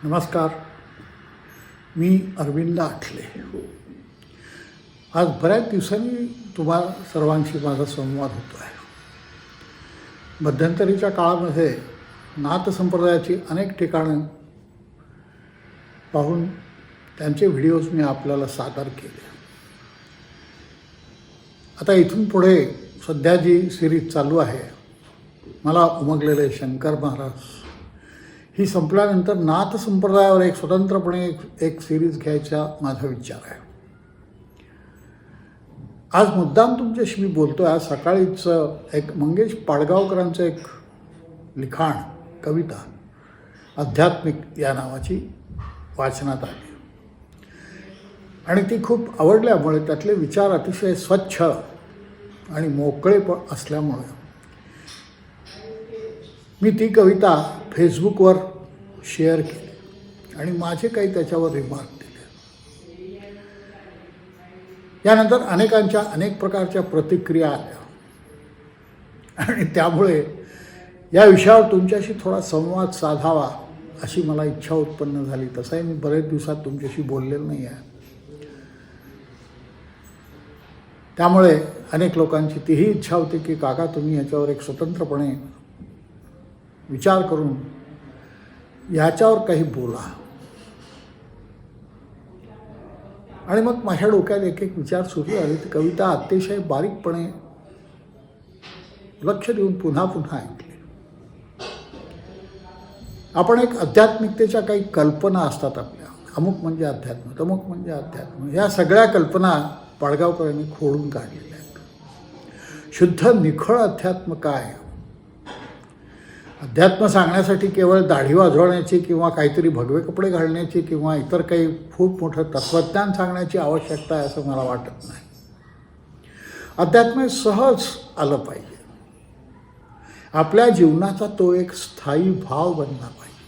नमस्कार. मी अरविंद आठले. आज बऱ्याच दिवसांनी तुम्हा सर्वांशी माझा संवाद होतो आहे. मध्यंतरीच्या काळामध्ये नाथसंप्रदायाची अनेक ठिकाणं पाहून त्यांचे व्हिडिओज मी आपल्याला सादर केले. आता इथून पुढे सध्या जी सिरीज चालू आहे, मला उमगलेले शंकर महाराज, ही संपल्यानंतर नाथ संप्रदायावर एक स्वतंत्रपणे एक सिरीज घ्यायचा माझा विचार आहे. आज मुद्दाम तुमच्याशी मी बोलतो आहे. आज सकाळीच एक मंगेश पाडगावकरांचं एक लिखाण, कविता आध्यात्मिक या नावाची वाचनात आली आणि ती खूप आवडल्यामुळे त्यातले विचार अतिशय स्वच्छ आणि मोकळे असल्यामुळे मी ती कविता फेसबुकवर शेअर केली आणि माझे काही त्याच्यावर रिमार्क दिले. यानंतर अनेकांच्या अनेक प्रकारच्या प्रतिक्रिया आल्या आणि त्यामुळे या विषयावर तुमच्याशी थोडा संवाद साधावा अशी मला इच्छा उत्पन्न झाली. तसाही मी बरेच दिवसात तुमच्याशी बोललेलो नाही आहे. त्यामुळे अनेक लोकांची तीही इच्छा होती की काका तुम्ही याच्यावर एक स्वतंत्रपणे विचार करून ह्याच्यावर काही बोला. आणि मग माझ्या डोक्यात एक एक विचार सुरू झाले. ती कविता अतिशय बारीकपणे लक्ष देऊन पुन्हा पुन्हा ऐकली. आपण एक आध्यात्मिकतेच्या काही कल्पना असतात आपल्या, अमुक म्हणजे अध्यात्म, तमुक म्हणजे अध्यात्म, ह्या सगळ्या कल्पना पाडगावकरांनी खोडून काढलेल्या आहेत. शुद्ध निखळ अध्यात्म काय? अध्यात्म सांगण्यासाठी केवळ दाढी वाजवण्याची किंवा काहीतरी भगवे कपडे घालण्याची किंवा इतर काही खूप मोठं तत्त्वज्ञान सांगण्याची आवश्यकता आहे असं मला वाटत नाही. अध्यात्म सहज आलं पाहिजे. आपल्या जीवनाचा तो एक स्थायी भाव बनला पाहिजे.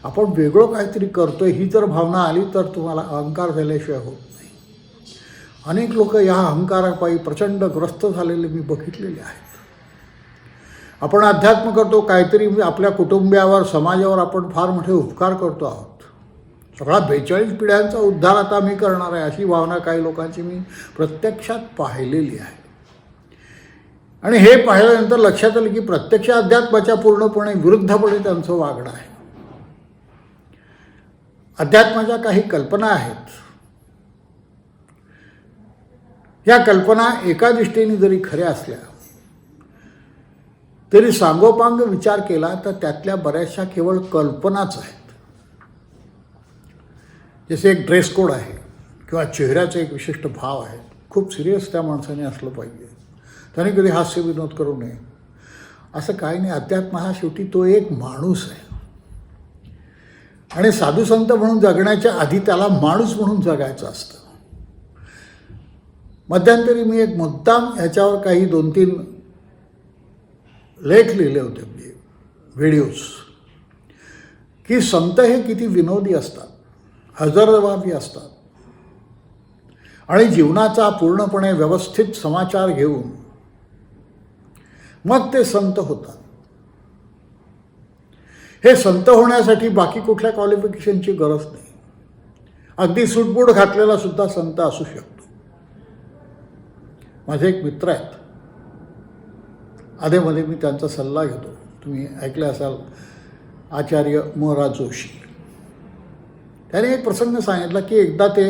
आपण वेगळं काहीतरी करतोय ही जर भावना आली तर तुम्हाला अहंकार झाल्याशिवाय होत नाही. अनेक लोक या अहंकारापायी प्रचंड ग्रस्त झालेले मी बघितलेले आहेत. आपण अध्यात्म करतो, काहीतरी आपल्या कुटुंबियावर, समाजावर आपण फार मोठे उपकार करतो आहोत. सगळा 42 पिढ्यांचा उद्धार आता मी करणार आहे अशी भावना काही लोकांची मी प्रत्यक्षात पाहिलेली आहे. आणि हे पाहिल्यानंतर लक्षात आलं की प्रत्यक्ष अध्यात्माच्या पूर्णपणे विरुद्धपणे त्यांचं वागणं आहे. अध्यात्माच्या काही कल्पना आहेत. या कल्पना एका दृष्टीने जरी खऱ्या असल्या तरी सांगोपांग विचार केला तर त्यातल्या बऱ्याचशा केवळ कल्पनाच आहेत. जसे एक ड्रेस कोड आहे किंवा चेहऱ्याचा एक विशिष्ट भाव आहे. खूप सिरियस त्या माणसाने असलं पाहिजे, त्याने कधी हास्य विनोद करू नये असं काही नाही. अध्यात्म हा शेवटी तो एक माणूस आहे आणि साधुसंत म्हणून जगण्याच्या आधी त्याला माणूस म्हणून जगायचं असतं. मध्यंतरी मी एक मुद्दाम ह्याच्यावर काही 2-3 लेख लिहिले होते, व्हिडिओज, की संत हे किती विनोदी असतात, हजरजबाबी असतात आणि जीवनाचा पूर्णपणे व्यवस्थित समाचार घेऊन मग ते संत होतात. हे संत होण्यासाठी बाकी कुठल्या क्वालिफिकेशनची गरज नाही. अगदी सूटबूट घातलेला सुद्धा संत असू शकतो. माझे एक मित्र आहेत, आधेमध्ये मी त्यांचा सल्ला घेतो. तुम्ही ऐकले असाल, आचार्य म. रा. जोशी. त्याने एक प्रसंग सांगितला की एकदा ते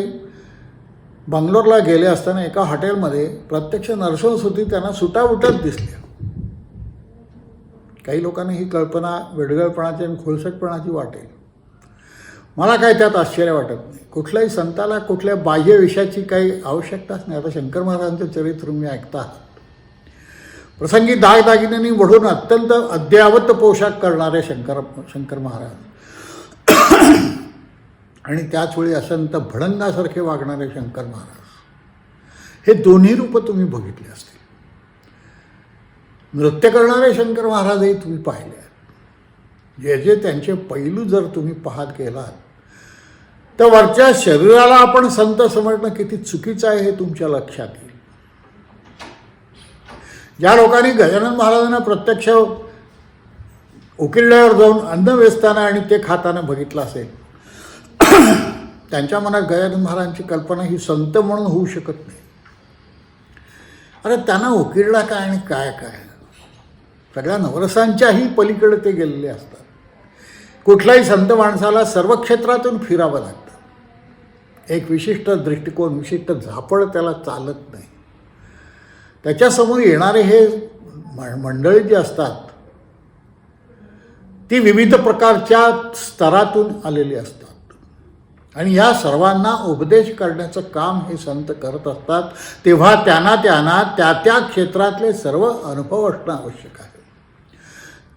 बंगलोरला गेले असताना एका हॉटेलमध्ये प्रत्यक्ष नरसोंसुद्धी त्यांना सुटाबुटात दिसल्या. काही लोकांना ही कल्पना वेडगळपणाची आणि खोलसटपणाची वाटेल. मला काय त्यात आश्चर्य वाटत नाही. कुठल्याही संताला कुठल्या बाह्य विषयाची काही आवश्यकताच नाही. आता शंकर महाराजांचं चरित्र मी ऐकता आहात. प्रसंगी दागदागिन्यांनी वढून अत्यंत अद्ययावत पोशाख करणारे शंकर महाराज आणि त्याचवेळी अत्यंत भडंगासारखे वागणारे शंकर महाराज, हे दोन्ही रूपं तुम्ही बघितले असतील. नृत्य करणारे शंकर महाराजही तुम्ही पाहिले आहेत. जे जे त्यांचे पैलू जर तुम्ही पाहत गेलात तर वरच्या शरीराला आपण संत समजणं किती चुकीचं आहे हे तुमच्या लक्षात येईल. ज्या लोकांनी गजानन महाराजांना प्रत्यक्ष उकिरड्यावर जाऊन अन्न वेचताना आणि ते खाताना बघितलं असेल त्यांच्या मनात गजानन महाराजांची कल्पना ही संत म्हणून होऊ शकत नाही. अरे त्यांना उकिरडा काय आणि काय काय, सगळ्या नवरसांच्याही पलीकडे ते गेलेले असतात. कुठल्याही संत माणसाला सर्व क्षेत्रातून फिरावं लागतं. एक विशिष्ट दृष्टिकोन, विशिष्ट झापड त्याला चालत नाही. त्याच्यासमोर येणारे हे मंडळी जी असतात ती विविध प्रकारच्या स्तरातून आलेली असतात आणि या सर्वांना उपदेश करण्याचं काम हे संत करत असतात. तेव्हा त्यांना त्या त्या क्षेत्रातले सर्व अनुभव असणं आवश्यक आहे.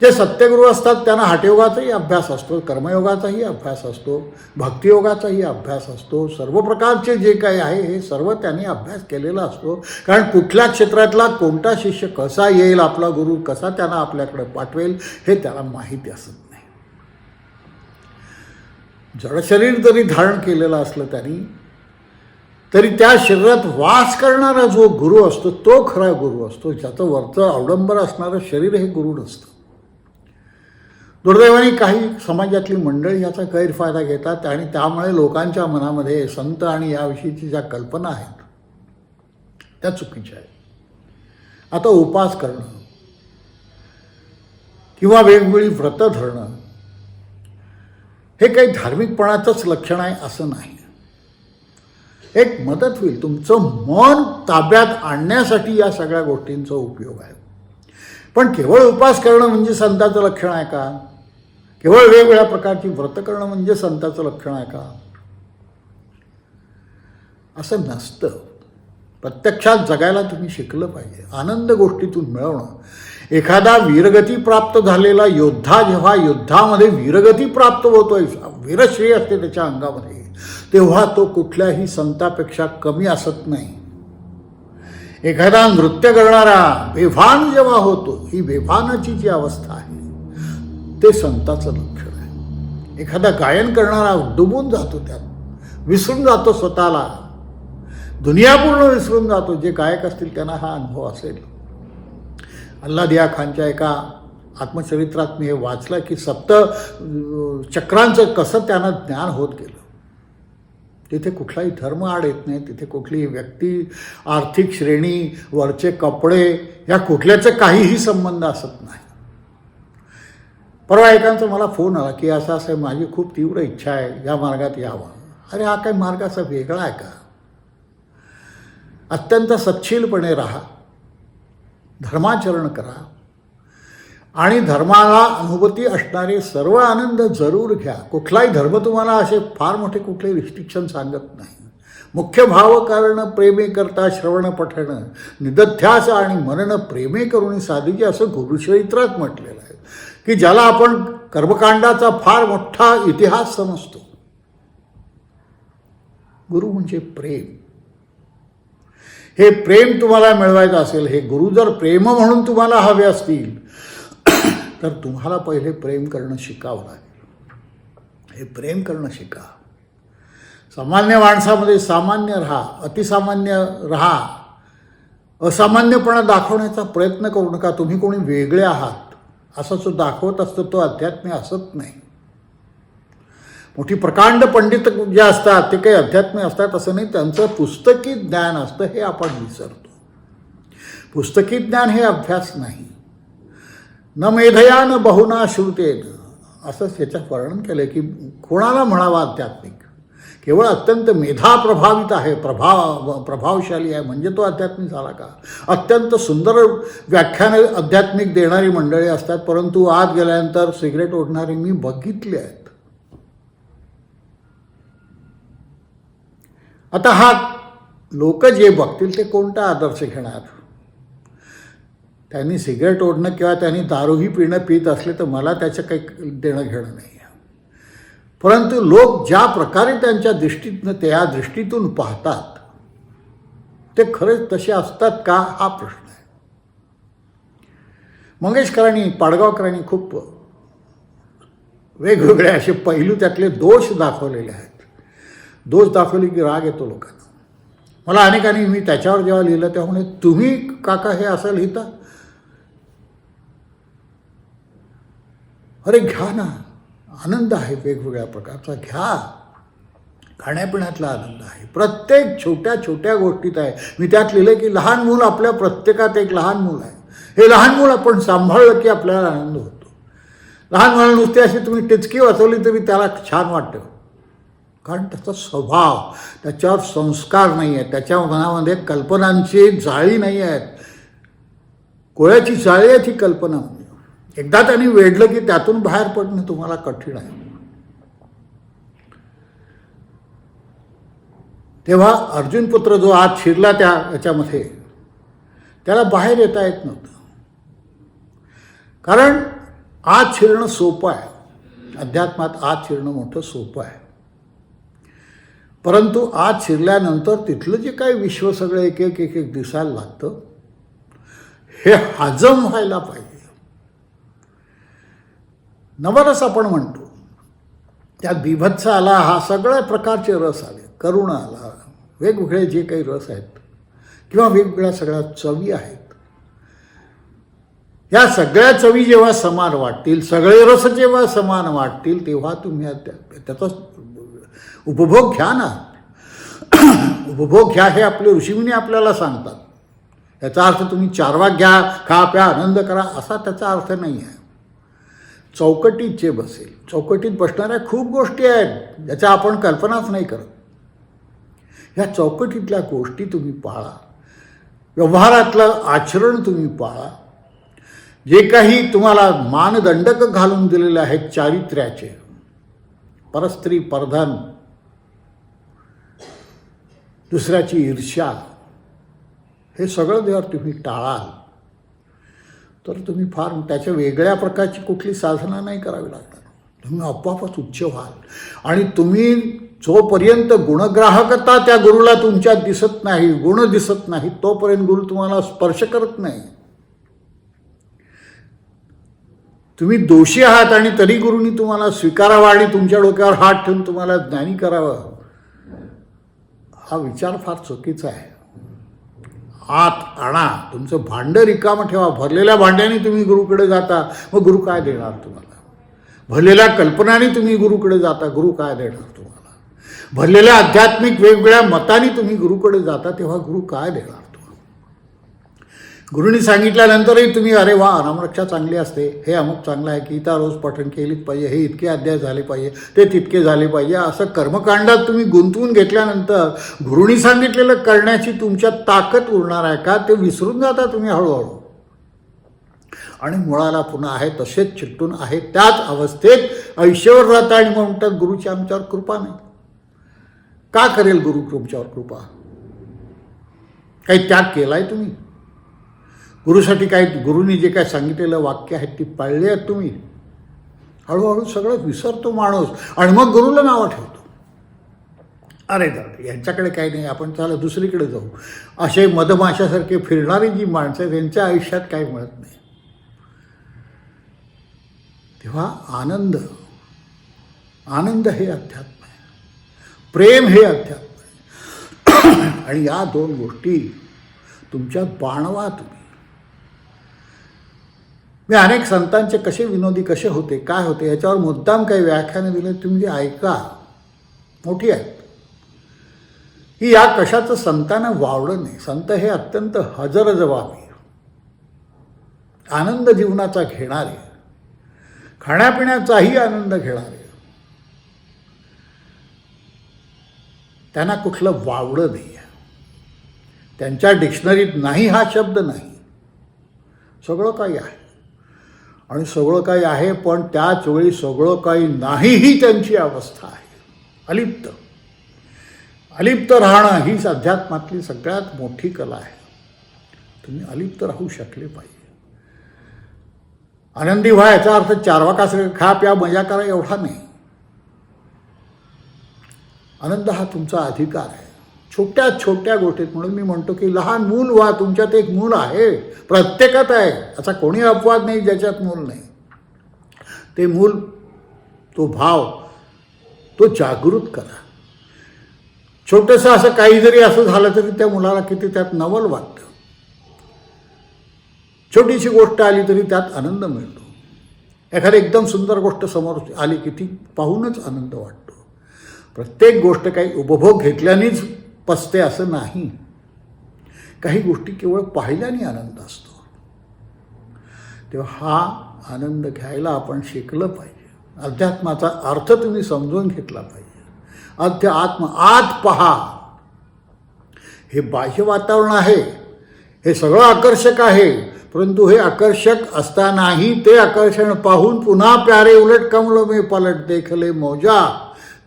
जे सत्यगुरू असतात त्यांना हठयोगाचाही अभ्यास असतो, कर्मयोगाचाही अभ्यास असतो, भक्तियोगाचाही अभ्यास असतो. सर्व प्रकारचे जे काही आहे हे सर्व त्यांनी अभ्यास केलेला असतो. कारण कुठल्या क्षेत्रातला कोणता शिष्य कसा येईल, आपला गुरु कसा त्यांना आपल्याकडे पाठवेल हे त्याला माहिती असत नाही. जडशरीर जरी धारण केलेलं असलं त्यांनी, तरी त्या शरीरात वास करणारा जो गुरु असतो तो खरा गुरु असतो. ज्याचं वरचं अवडंबर असणारं शरीर हे गुरु नसतं. दुर्दैवाने काही समाजातली मंडळी याचा गैरफायदा घेतात आणि त्यामुळे लोकांच्या मनामध्ये संत आणि याविषयीची ज्या कल्पना आहेत त्या चुकीच्या आहेत. आता उपास करणं किंवा वेगवेगळी व्रतं धरणं हे काही धार्मिकपणाचंच लक्षण आहे असं नाही. एक मदत होईल, तुमचं मन ताब्यात आणण्यासाठी या सगळ्या गोष्टींचा उपयोग आहे. पण केवळ उपास करणं म्हणजे संताचं लक्षण आहे का? केवळ वेगवेगळ्या प्रकारची व्रत करणं म्हणजे संताचं लक्षण आहे का? असं नसतं. प्रत्यक्षात जगायला तुम्ही शिकलं पाहिजे. आनंद गोष्टीतून मिळवणं. एखादा वीरगती प्राप्त झालेला योद्धा जेव्हा युद्धामध्ये वीरगती प्राप्त होतोय, वीरश्री असते त्याच्या अंगामध्ये, तेव्हा तो कुठल्याही संतापेक्षा कमी असत नाही. एखादा नृत्य करणारा बेभान जेव्हा होतो, ही बेभानाची जी अवस्था आहे ते संताचं लक्षण आहे. एखादा गायन करणारा डुबून जातो, त्यात विसरून जातो स्वतःला, दुनिया पूर्ण विसरून जातो. जे गायक असतील त्यांना हा अनुभव असेल. अल्लादिया खानच्या एका आत्मचरित्रात मी हे वाचलं की 7 चक्रांचं कसं त्यांना ज्ञान होत गेलं. तिथे कुठलाही धर्म आड येत नाही, तिथे कुठलीही व्यक्ती, आर्थिक श्रेणी, वरचे कपडे या कुठल्याचे काहीही संबंध असत नाही. परवा एकांचा मला फोन आला की असं असं माझी खूप तीव्र इच्छा आहे या मार्गात यावं. अरे हा काही मार्ग असा वेगळा आहे का? अत्यंत सच्छीलपणे राहा, धर्माचरण करा आणि धर्माला अनुभूती असणारे सर्व आनंद जरूर घ्या. कुठलाही धर्म तुम्हाला असे फार मोठे कुठले रिस्ट्रिक्शन सांगत नाही. मुख्य भाव कारण प्रेमे करता श्रवण पठण निदध्यास आणि मनन प्रेमे करून साधिके असं गुरुचरित्रात म्हटलेलं आहे की ज्याला आपण कर्मकांडाचा फार मोठा इतिहास समजतो. गुरु म्हणजे प्रेम. हे प्रेम तुम्हाला मिळवायचं असेल, हे गुरु जर प्रेम म्हणून तुम्हाला हवे असतील तर तुम्हाला पहिले प्रेम करणं शिकावं लागेल. हे प्रेम करणं शिका. सामान्य माणसामध्ये सामान्य राहा, अतिसामान्य राहा. असामान्यपणा दाखवण्याचा प्रयत्न करू नका. तुम्ही कोणी वेगळे आहात असं जो दाखवत असतो तो अध्यात्म असत नाही. मोठी प्रकांड पंडित जे असतात ते काही अध्यात्म असतात असं नाही. त्यांचं पुस्तकी ज्ञान असतं हे आपण विसरतो. पुस्तकी ज्ञान हे अभ्यास नाही. न मेधया न बहुना श्रुतेन असंच याचं वर्णन केलं की कोणाला म्हणावा आध्यात्मिक. केवळ अत्यंत मेधा प्रभावित आहे, प्रभावशाली आहे म्हणजे तो आध्यात्मिक झाला का? अत्यंत सुंदर व्याख्याने आध्यात्मिक देणारी मंडळी असतात, परंतु आत गेल्यानंतर सिगरेट ओढणारे मी बघितले आहेत. आता हा लोक जे बघतील ते कोणता आदर्श घेणार? त्यांनी सिगरेट ओढणं किंवा त्यांनी दारूही पित असले तर मला त्याचं काही देणं घेणं नाही. परंतु लोक ज्या प्रकारे त्यांच्या दृष्टीतनं त्या दृष्टीतून पाहतात ते खरेच तसे असतात का हा प्रश्न आहे. मंगेशकरांनी, पाडगावकरांनी खूप वेगवेगळे असे पैलू त्यातले दोष दाखवलेले आहेत. दोष दाखवले की राग येतो लोकांना. मला अनेकांनी, मी त्याच्यावर जेव्हा लिहिलं तेव्हा म्हणे तुम्ही काका हे असं लिहिता? अरे घ्या ना, आनंद आहे वेगवेगळ्या प्रकारचा, घ्या. खाण्यापिण्यातला आनंद आहे, प्रत्येक छोट्या छोट्या गोष्टीत आहे. मी त्यात लिहिलं की लहान मूल, आपल्या प्रत्येकात एक लहान मूल आहे. हे लहान मूल आपण सांभाळलं की आपल्याला आनंद होतो. लहान मुलाला नुसती अशी तुम्ही टिचकी वाचवली तरी त्याला छान वाटतं, कारण त्याचा स्वभाव, त्याच्यावर संस्कार नाही आहेत, त्याच्या मनामध्ये कल्पनांची जाळी नाही आहेत. कोळ्याची जाळी आहे ती कल्पना. म्हणजे एकदा त्यांनी वेढलं की त्यातून बाहेर पडणं तुम्हाला कठीण आहे. तेव्हा अर्जुन पुत्र जो आत शिरला त्या याच्यामध्ये, त्याला बाहेर येता येत नव्हतं. कारण आत शिरणं सोपं आहे, अध्यात्मात आत शिरणं मोठं सोपं आहे. परंतु आत शिरल्यानंतर तिथलं जे काही विश्व सगळं एक एक एक एक दिसायला लागतं, हे हजम व्हायला पाहिजे. नवरस आपण म्हणतो, त्यात बिभत्स आला, हा सगळ्या प्रकारचे रस आले, करुणा आला, वेगवेगळे जे काही रस आहेत किंवा वेगवेगळ्या सगळ्या चवी आहेत, या सगळ्या चवी जेव्हा समान वाटतील, सगळे रस जेव्हा समान वाटतील, तेव्हा तुम्ही त्याचा उपभोग घ्या ना. उपभोग घ्या हे आपले ऋषीमुनी आपल्याला सांगतात. याचा अर्थ तुम्ही चारवाक घ्या, खा प्या आनंद करा, असा त्याचा अर्थ नाही आहे. चौकटीत जे बसेल, चौकटीत बसणाऱ्या खूप गोष्टी आहेत ज्याच्या आपण कल्पनाच नाही करत. ह्या चौकटीतल्या गोष्टी तुम्ही पाळा, व्यवहारातलं आचरण तुम्ही पाळा. जे काही तुम्हाला मानदंडक घालून दिलेले आहेत चारित्र्याचे, परस्त्री परधन, दुसऱ्याची ईर्ष्या, हे सगळं जर तुम्ही टाळाल तर तुम्ही फार त्याच्या वेगळ्या प्रकारची कुठली साधना नाही करावी लागणार. तुम्ही आपोआपच उच्च व्हाल. आणि तुम्ही जोपर्यंत गुणग्राहकता त्या गुरुला तुमच्यात दिसत नाही, गुण दिसत नाही, तोपर्यंत गुरु तुम्हाला स्पर्श करत नाही. तुम्ही दोषी आहात आणि तरी गुरुनी तुम्हाला स्वीकारावा आणि तुमच्या डोक्यावर हात ठेवून तुम्हाला ज्ञानी करावं, हा विचार फार चुकीचा आहे. आत आणा, तुमचं भांडं रिकामं ठेवा. भरलेल्या भांड्याने तुम्ही गुरुकडे जाता, मग गुरु काय देणार तुम्हाला? भरलेल्या कल्पनाने तुम्ही गुरुकडे जाता, गुरु काय देणार तुम्हाला? भरलेल्या आध्यात्मिक वेगवेगळ्या मतांनी तुम्ही गुरुकडे जाता, तेव्हा गुरु काय देणार तुम्हाला? गुरुनी सांगितल्यानंतरही तुम्ही अरे वा, नामरक्षा चांगली असते, हे अमुक चांगलं आहे, गीता रोज पठण केलीच पाहिजे, हे इतके अध्याय झाले पाहिजे, ते तितके झाले पाहिजे, असं कर्मकांडात तुम्ही गुंतवून घेतल्यानंतर गुरुनी सांगितलेलं करण्याची तुमच्यात ताकद उरणार आहे का? ते विसरून जाता तुम्ही हळूहळू. आणि मुळाला पुन्हा आहे तसेच चिकटून आहे त्याच अवस्थेत आयुष्यभर राहता. आणि मग म्हणतात गुरुची आमच्यावर कृपा नाही. का करेल गुरु तुमच्यावर कृपा? काही त्याग केलाय तुम्ही? गुरुसाठी काही गुरुनी जे काय सांगितलेलं वाक्य आहेत ती पाळली आहेत तुम्ही? हळूहळू सगळं विसरतो माणूस आणि मग गुरुला नावं ठेवतो. अरे दादा यांच्याकडे काही नाही, आपण चला दुसरीकडे जाऊ. असे मधमाशासारखे फिरणारी जी माणसं आहेत त्यांच्या आयुष्यात काही मिळत नाही. तेव्हा आनंद, आनंद हे अध्यात्म आहे, प्रेम हे अध्यात्म आहे. आणि या दोन गोष्टी तुमच्यात बाणवा तुम्ही. मी अनेक संतांचे कसे विनोदी कसे होते, काय होते, याच्यावर मुद्दाम काही व्याख्याने दिले, तुम्ही ऐका, मोठी आहेत ही. या कशाचं संतांना वावडं नाही. संत हे अत्यंत हजरजबाबी, आनंद जीवनाचा घेणारे, खाण्यापिण्याचाही आनंद घेणारे, त्यांना कुठलं वावडं नाही आहे. त्यांच्या डिक्शनरीत नाही हा शब्द नाही. सगळं काही आहे आणि सगळं काही आहे, पण त्याच वेळी सगळं काही नाही ही त्यांची अवस्था आहे. अलिप्त, अलिप्त राहणं हीच अध्यात्मातली सगळ्यात मोठी कला आहे. तुम्ही अलिप्त राहू शकले पाहिजे. आनंदी व्हा याचा अर्थ चारवाकासरे खा प्या मजा करा एवढा नाही. आनंद हा तुमचा अधिकार आहे, छोट्या छोट्या गोष्टीत. म्हणून मी म्हणतो की लहान मूल व्हा. तुमच्यात एक मूल आहे, प्रत्येकात आहे, असा कोणी अपवाद नाही ज्याच्यात मूल नाही. ते मूल, तो भाव, तो जागृत करा. छोटंसं असं काही जरी असं झालं तरी त्या मुलाला किती त्यात नवल वाटतं. छोटीशी गोष्ट आली तरी त्यात आनंद मिळतो. एखादी एकदम सुंदर गोष्ट समोर आली की ती पाहूनच आनंद वाटतो. प्रत्येक गोष्ट काही उपभोग घेतल्यानेच पसते असं नाही. काही गोष्टी केवळ पाहिल्याने आनंद असतो. तेव्हा हा आनंद घ्यायला आपण शिकलं पाहिजे. अध्यात्माचा अर्थ तुम्ही समजून घेतला पाहिजे. आत्म आत पहा. हे बाह्य वातावरण आहे, हे सगळं आकर्षक आहे, परंतु हे आकर्षक असतानाही ते आकर्षण पाहून पुन्हा प्यारे उलट कमल में पलट देखले मौजा,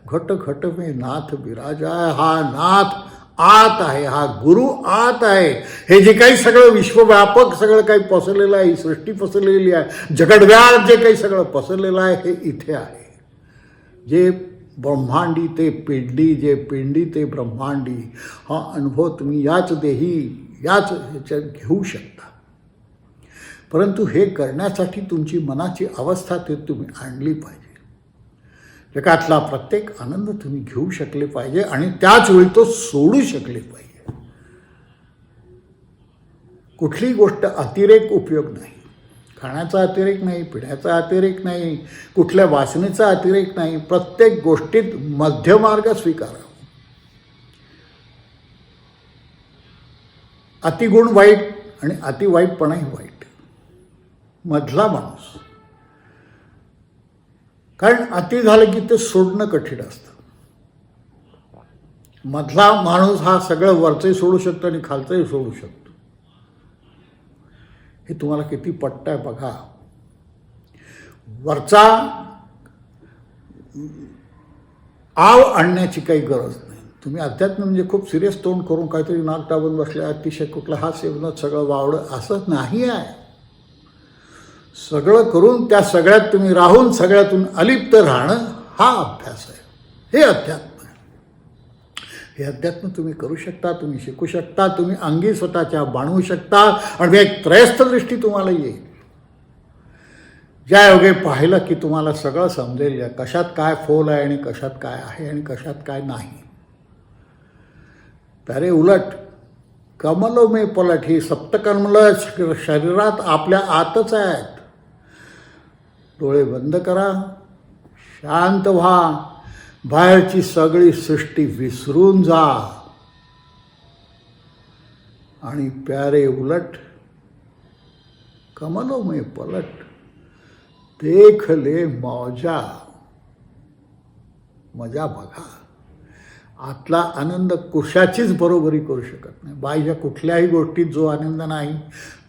घट घट में नाथ विराजा. हा नाथ आत आहे, हा गुरु आत आहे. हे जे काही सगळं विश्वव्यापक सगळं काही पसरलेलं आहे, ही सृष्टी पसरलेली आहे, जगडव्याड जे काही सगळं पसरलेलं आहे, हे इथे आहे. जे ब्रह्मांडी ते पिंडी, जे पिंडी ते ब्रह्मांडी, हा अनुभव तुम्ही याच देही याच ह्याच्यात घेऊ शकता. परंतु हे करण्यासाठी तुमची मनाची अवस्था ते तुम्ही आणली पाहिजे. जगातला प्रत्येक आनंद तुम्ही घेऊ शकले पाहिजे आणि त्याच वेळी तो सोडू शकले पाहिजे. कुठली गोष्ट अतिरेक उपयोग नाही. खाण्याचा अतिरेक नाही, पिण्याचा अतिरेक नाही, कुठल्या वासनेचा अतिरेक नाही. प्रत्येक गोष्टीत मध्यमार्ग स्वीकारा. अतिगुण वाईट आणि अतिवाईटपणाही वाईट. मधला माणूस, कारण अति झालं की ते सोडणं कठीण असतं. मधला माणूस हा सगळं वरचंही सोडू शकतो आणि खालचंही सोडू शकतो. हे तुम्हाला किती पटतंय बघा. वरचा आव आणण्याची काही गरज नाही. तुम्ही अध्यात्म म्हणजे खूप सिरियस तोंड करून काहीतरी नाक दाबून बसले, अतिशय कुठलं हास्य विनोद सगळं वावडं असं नाही आहे. सगळं करून त्या सगळ्यात तुम्ही राहून सगळ्यातून अलिप्त राहणं हा अभ्यास आहे. हे अध्यात्म आहे. हे अध्यात्म तुम्ही करू शकता, तुम्ही शिकू शकता, तुम्ही अंगी स्वतःच्या बाणवू शकता आणि एक त्रयस्थ दृष्टी तुम्हाला येईल. ज्या योगे पाहिलं की तुम्हाला सगळं समजेल, या कशात काय फोल आहे आणि कशात काय आहे आणि कशात काय नाही. प्यारे उलट कमलो में पलट. ही सप्तकमलं शरीरात आपल्या आतच आहेत. डोळे बंद करा, शांत व्हा, बाहेरची सगळी सृष्टी विसरून जा आणि प्यारे उलट कमलों में पलट देख ले मौजा. मजा बघा. आतला आनंद कुशाचीच बरोबरी करू शकत नाही. बाह्य कुठल्याही गोष्टीत जो आनंद नाही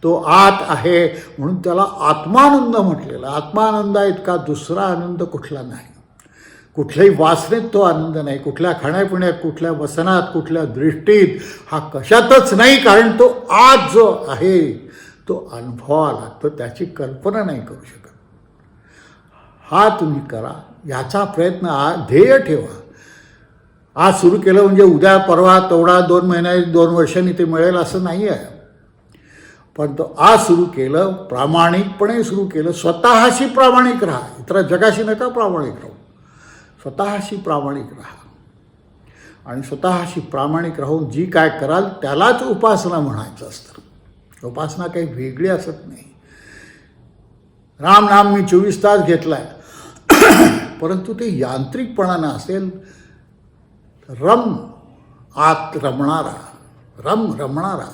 तो आत आहे, म्हणून त्याला आत्मानंद म्हटलेला. आत्मानंदा इतका दुसरा आनंद कुठला नाही. कुठल्याही वासनेत तो आनंद नाही, कुठल्या खाण्यापिण्यात, कुठल्या वसनात, कुठल्या दृष्टीत, हा कशातच नाही. कारण तो आत जो आहे तो अनुभवाला, तो त्याची कल्पना नाही करू शकत. हा तुम्ही करा. याचा प्रयत्न ध्येय ठेवा. आज सुरू केलं म्हणजे उद्या परवा तेवढा 2 महिन्यात 2 वर्षांनी ते मिळेल असं नाही आहे. पण तो आज सुरू केलं, प्रामाणिकपणे सुरू केलं. स्वतःशी प्रामाणिक राहा. इतर जगाशी नका प्रामाणिक राहू. स्वतःशी प्रामाणिक राहा आणि स्वतःशी प्रामाणिक राहून जी काय कराल त्यालाच उपासना म्हणायचं असतं. उपासना काही वेगळी असत नाही. रामनाम मी 24 तास घेतलाय, परंतु ते यांत्रिकपणानं असेल. रम आत रमणारा, रमणारा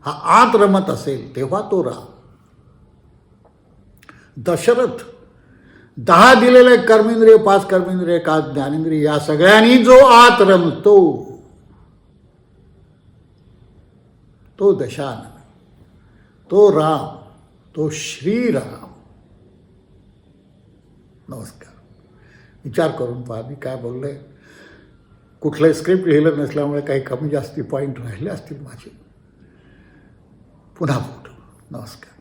हा आत रमत असेल तेव्हा तो राम. दशरथ 10 दिलेले कर्मेंद्रिय, 5 कर्मेंद्रिय, 1 ज्ञानेंद्रिय, या सगळ्यांनी जो आत रमतो तो दशानन, तो राम, तो श्रीराम. नमस्कार. विचार करून पहा मी काय बोललोय. कुठलंही स्क्रिप्ट लिहिलं नसल्यामुळे काही कमी जास्ती पॉईंट राहिले असतील माझे. पुन्हा बोलू. नमस्कार.